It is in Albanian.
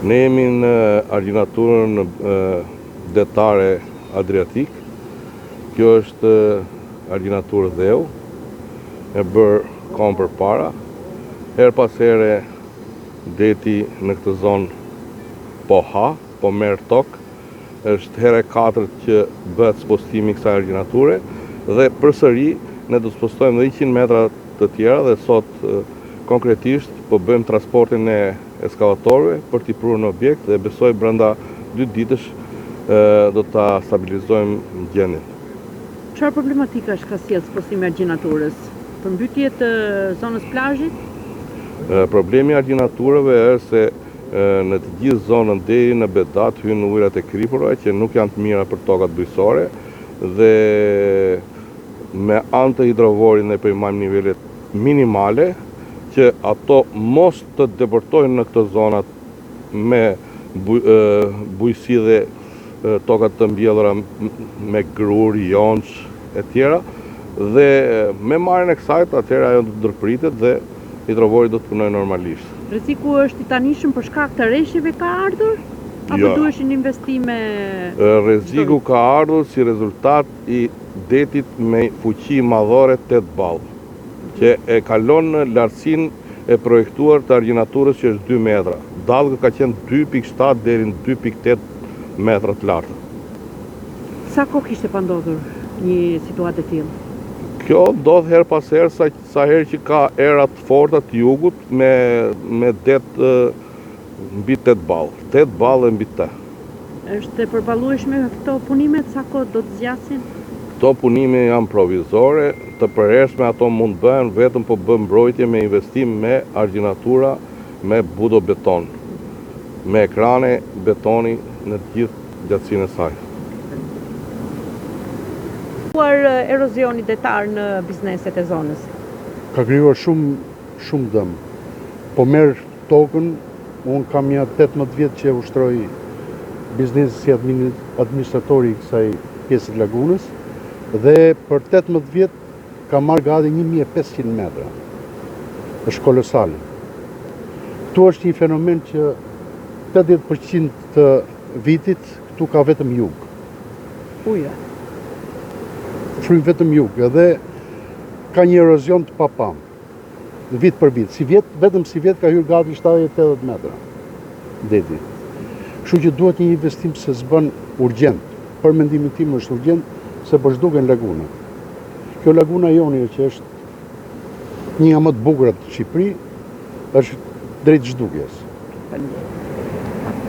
Ne jemi në argjinaturën detare Adriatik. Kjo është argjinaturë dheu, e bërë kohën përpara. Her pas here deti në këtë zonë po ha, po merr tokë. Është herë e katërt që bëhet spostimi i kësaj argjinature dhe përsëri ne do të spostojmë 100 metra të tjera dhe sot konkretisht po bëjmë transportin e eskavatorëve për t'i prurë në objekt dhe besoj brenda 2 ditësh do ta stabilizojmë gjendjen. Çfarë problematikash ka sjellë spostimi i argjinaturës? Përmbytje të zonës plazhit? Problemi i argjinaturëve është se në të gjithë zonën deri në Bedat hyn ujërat e kripurve që nuk janë të mira për tokat bujqësore dhe me anë të hidrovorit ne përmajmë nivelet minimale që ato mos të depërtojnë në këto zonat me bujësi dhe tokat të mbjellura me grur, jonç e tjera dhe me marrjen e kësaj atëherë ajo do të ndërpritet dhe hidrovori do të punojë normalisht. Rreziku është i tanishëm për shkak të rreshjeve ka ardhur? Apo duheshin investime? Rreziku ka ardhur si rezultat i detit me fuqi madhore 8 ballë, që e kalon në lartësinë e projektuar të argjinaturës që është 2 metra. Dallgë ka qenë 2.7 deri në 2.8 metra të lartë. Sa kohë kishte pa ndodhur një situatë e tillë? Kjo ndodh her pas herë sa herë që ka era të forta të jugut me det mbi 8 ballë. 8 ballë mbi 8. Është e përballueshme këto punimet, sa kohë do të zgjasin? Këto punime janë provizore, të përhershme ato mund bëhen vetëm po bën mbrojtje me investim me argjinatura, me budo beton, me ekrane betoni në të gjithë gjatësinë e saj. Erozioni detar në bizneset e zonës? Ka krijuar shumë dëm. Po merr tokën, unë kam ja 18 vjet që ushtroj biznesin si administratori i kësaj pjesë të lagunës dhe për 18 vjet ka marrë gati 1500 metra. Është kolosal. Këtu është një fenomen që 80% të vitit këtu ka vetëm jug. Uja. Frymë vetëm jug, edhe ka një erozion të papam, vit për vit. Vetëm si vjet ka hyrë gati 70-80 metra deti. Kështu që duhet një investim se s'bën urgjent. Për mendimin tim është urgjent se po zhduken laguna. Kjo laguna joni që është një nga më të bukurat në Shqipëri, është drejt zhdukjes.